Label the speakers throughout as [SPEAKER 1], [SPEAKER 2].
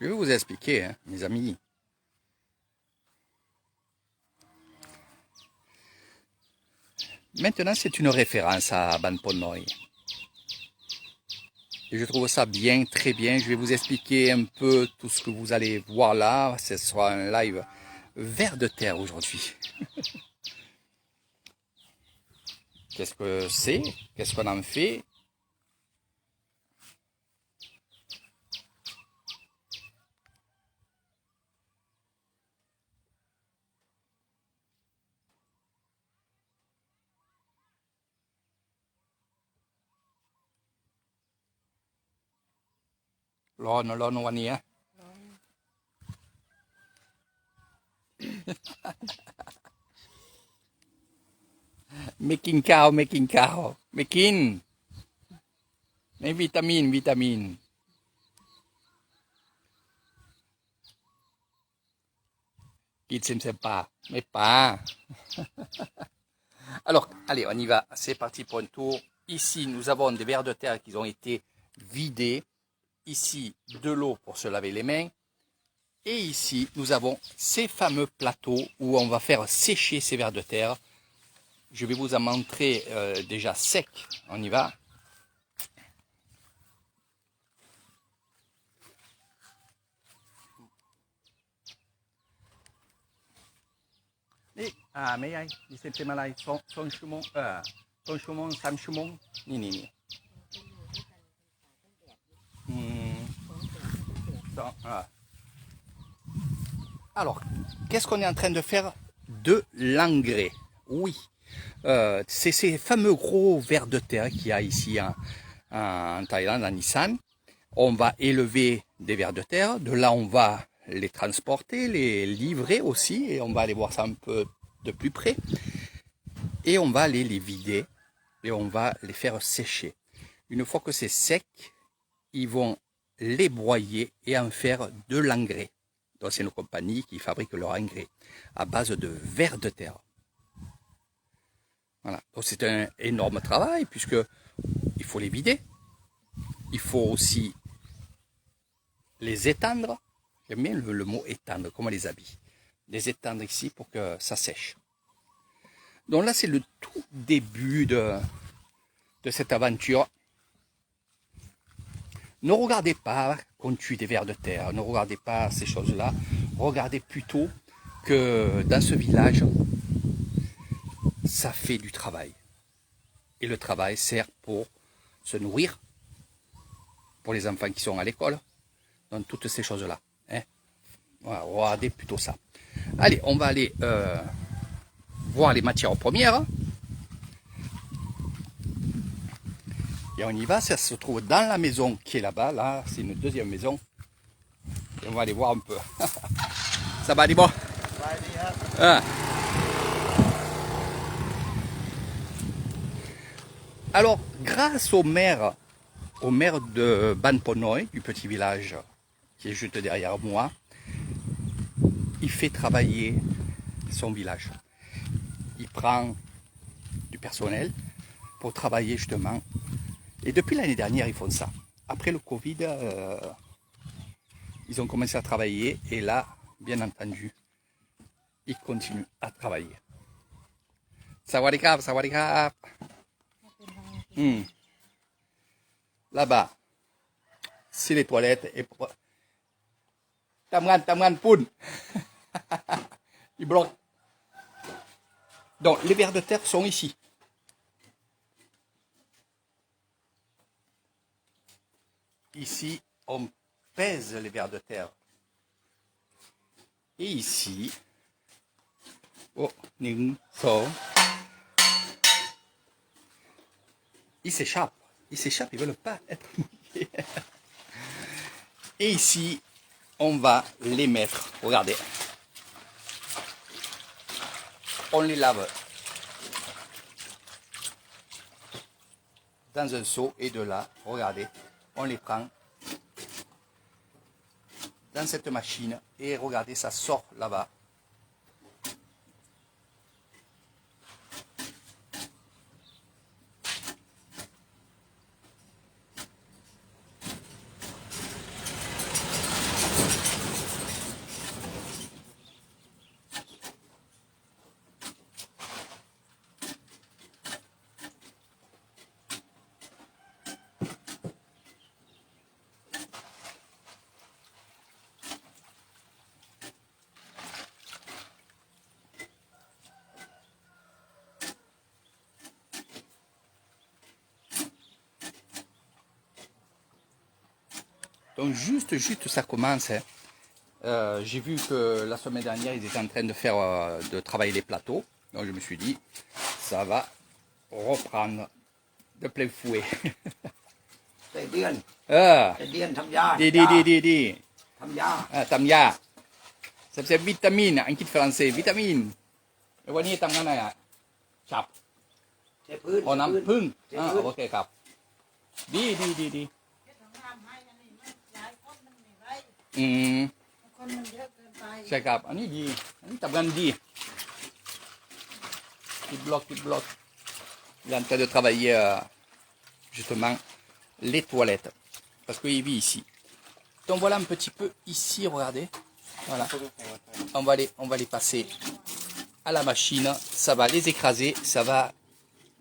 [SPEAKER 1] Je vais vous expliquer, hein, mes amis. Maintenant, c'est une référence à Ban Ponoy. Et je trouve ça bien, très bien. Je vais vous expliquer un peu tout ce que vous allez voir là. Ce sera un live vers de terre aujourd'hui. Qu'est-ce que c'est? Qu'est-ce qu'on en fait? L'onวันนี้ ไม่กินข้าวไม่กินข้าวไม่กินไม่วิตามินวิตามินกินเซมปลาไม่ปลา Alors, allez, on y va. C'est parti pour un tour. Ici, nous avons des vers de terre qui ont été vidés. Ici, de l'eau pour se laver les mains. Et ici, nous avons ces fameux plateaux où on va faire sécher ces vers de terre. Je vais vous en montrer déjà sec. On y va. Et, ah, mais aïe, il s'est fait malade. Son chumon, 3 ชั่วโมง นี่ Alors, qu'est-ce qu'on est en train de faire? De l'engrais. Oui, c'est ces fameux gros vers de terre qu'il y a ici en Thaïlande, en Isan. On va élever des vers de terre. De là, on va les transporter, les livrer aussi. Et on va aller voir ça un peu de plus près. Et on va aller les vider. Et on va les faire sécher. Une fois que c'est sec, ils vont les broyer et en faire de l'engrais. Donc c'est une compagnie qui fabrique leur engrais à base de vers de terre. Voilà. Donc c'est un énorme travail puisque il faut les vider. Il faut aussi les étendre. J'aime bien le mot étendre, comme on les habille. Les étendre ici pour que ça sèche. Donc là c'est le tout début de cette aventure. Ne regardez pas qu'on tue des vers de terre, ne regardez pas ces choses-là. Regardez plutôt que dans ce village, ça fait du travail. Et le travail sert pour se nourrir, pour les enfants qui sont à l'école, dans toutes ces choses-là. Hein. Voilà, regardez plutôt ça. Allez, on va aller voir les matières premières. Et on y va, ça se trouve dans la maison qui est là-bas. Là, c'est une deuxième maison. Et on va aller voir un peu. Ça va, Libo? Ah. Alors, grâce au maire de Ban Ponoy, du petit village qui est juste derrière moi, il fait travailler son village. Il prend du personnel pour travailler justement. Et depuis l'année dernière, ils font ça. Après le Covid, ils ont commencé à travailler. Et là, bien entendu, ils continuent à travailler. Sawadikap, sawadikap. Là-bas, c'est les toilettes. Et Tamgan, poun. Ils bloquent. Donc, les vers de terre sont ici. Ici, on pèse les vers de terre. Et ici, ils s'échappent. Ils ne veulent pas être mouillés. Et ici, on va les mettre. Regardez. On les lave dans un seau et de là, regardez. On les prend dans cette machine et regardez, ça sort là-bas. Donc juste ça commence. Hein. J'ai vu que la semaine dernière, ils étaient en train de travailler les plateaux. Donc je me suis dit, ça va reprendre de plein fouet.
[SPEAKER 2] แต่เดือน
[SPEAKER 1] Ah,
[SPEAKER 2] แต่เดือนทำยา
[SPEAKER 1] di.
[SPEAKER 2] ทำยา
[SPEAKER 1] Ah, tamia. Ça c'est vitamine, en kit français, vitamine. Et voilà, tamana ya. Chap.
[SPEAKER 2] ใช้พื้น
[SPEAKER 1] Oh, nam pung. Ah,
[SPEAKER 2] Pung.
[SPEAKER 1] ok, kap. Di.
[SPEAKER 3] คนมันเยอะเกินไป
[SPEAKER 1] ใช่ครับอันนี้ดีอันนี้ทำงานดีqui bloque il est en train de travailler justement les toilettes parce qu'il vit ici donc voilà un petit peu ici regardez voilà on va les passer à la machine ça va les écraser ça va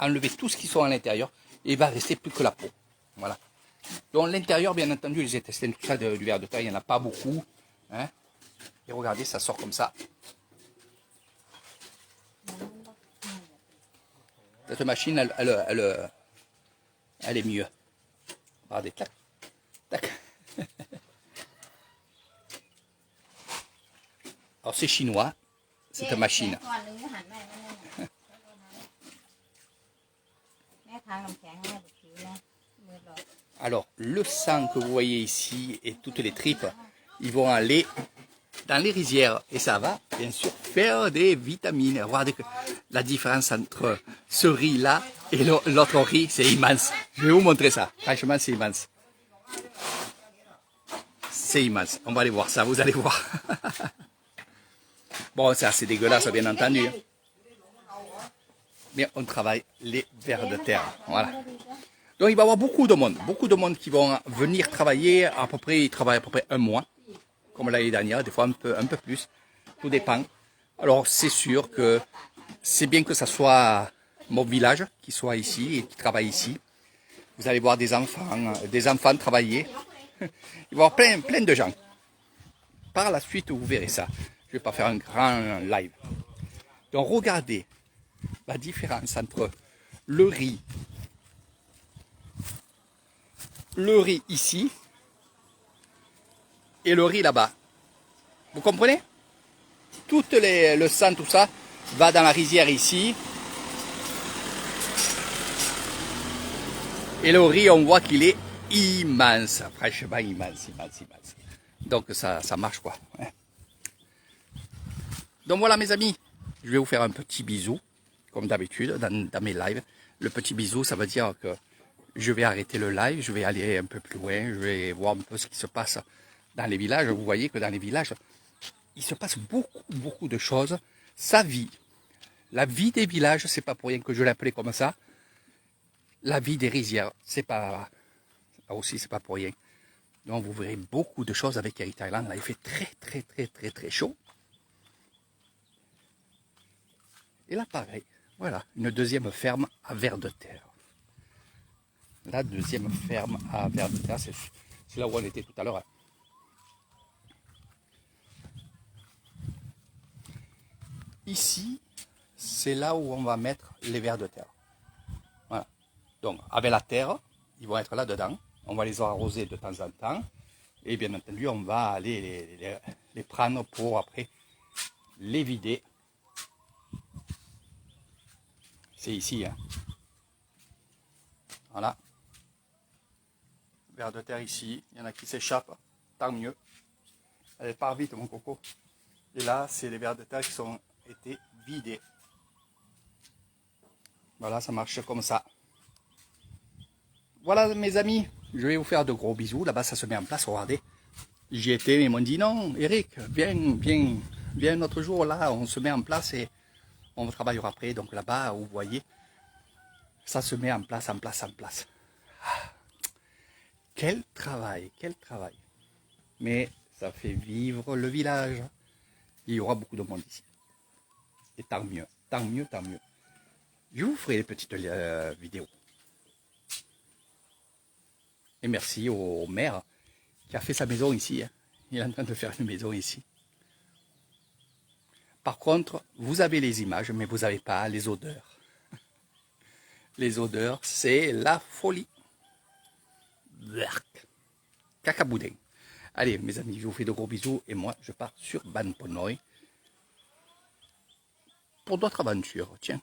[SPEAKER 1] enlever tout ce qui sont à l'intérieur et il va rester plus que la peau voilà donc l'intérieur bien entendu les intestins tout ça du ver de terre il n'y en a pas beaucoup hein. Et regardez, ça sort comme ça. Cette machine, elle est mieux. Regardez, tac, tac. Alors c'est chinois, cette machine.
[SPEAKER 3] ก่อนหนึ่งหันแม่ไม่นั่นน่ะแม่ทางน้ำแข็งให้ผิวนะมือหลอด
[SPEAKER 1] Alors, le sang que vous voyez ici et toutes les tripes, ils vont aller dans les rizières et ça va bien sûr faire des vitamines. Regardez que la différence entre ce riz là et l'autre riz, c'est immense. Je vais vous montrer ça. Franchement, c'est immense. C'est immense. On va aller voir ça, vous allez voir. Bon, c'est assez dégueulasse, bien entendu. Mais on travaille les vers de terre. Voilà. Donc il va y avoir beaucoup de monde qui vont venir travailler. À peu près, ils travaillent à peu près un mois. Comme l'année dernière, des fois un peu plus, tout dépend. Alors c'est sûr que c'est bien que ça soit mon village qui soit ici et qui travaille ici. Vous allez voir des enfants travailler. Il va y avoir plein de gens. Par la suite, vous verrez ça. Je ne vais pas faire un grand live. Donc regardez la différence entre le riz ici et le riz là-bas. Vous comprenez? Tout le sang, tout ça, va dans la rizière ici. Et le riz, on voit qu'il est immense. Franchement, immense. Donc ça marche quoi. Donc voilà mes amis, je vais vous faire un petit bisou, comme d'habitude dans mes lives. Le petit bisou, ça veut dire que je vais arrêter le live, je vais aller un peu plus loin, je vais voir un peu ce qui se passe dans les villages. Vous voyez que dans les villages, il se passe beaucoup de choses. Sa vie, la vie des villages, c'est pas pour rien que je l'appelais comme ça. La vie des rizières, c'est pas aussi, c'est pas pour rien. Donc vous verrez beaucoup de choses avec Eric Thailand. Là, il fait très chaud. Et là, pareil, voilà, une deuxième ferme à vers de terre. La deuxième ferme à vers de terre, c'est là où on était tout à l'heure. Ici, c'est là où on va mettre les vers de terre. Voilà. Donc, avec la terre, ils vont être là-dedans. On va les arroser de temps en temps. Et bien entendu, on va aller les prendre pour après les vider. C'est ici. Hein. Voilà. Vers de terre ici. Il y en a qui s'échappent. Tant mieux. Allez, part vite mon coco. Et là, c'est les vers de terre qui ont été vidés. Voilà, ça marche comme ça. Voilà mes amis. Je vais vous faire de gros bisous. Là-bas, ça se met en place. Regardez. J'y étais, mais ils m'ont dit non, Eric, viens un autre jour. Là, on se met en place et on travaillera après. Donc là-bas, vous voyez, ça se met en place. Ah, quel travail. Mais ça fait vivre le village. Il y aura beaucoup de monde ici. Et tant mieux. Je vous ferai des petites vidéos. Et merci au maire qui a fait sa maison ici. Hein. Il est en train de faire une maison ici. Par contre, vous avez les images, mais vous n'avez pas les odeurs. Les odeurs, c'est la folie. Cacaboudin. Allez, mes amis, je vous fais de gros bisous et moi, je pars sur Ban Ponoy pour d'autres aventures. Tiens.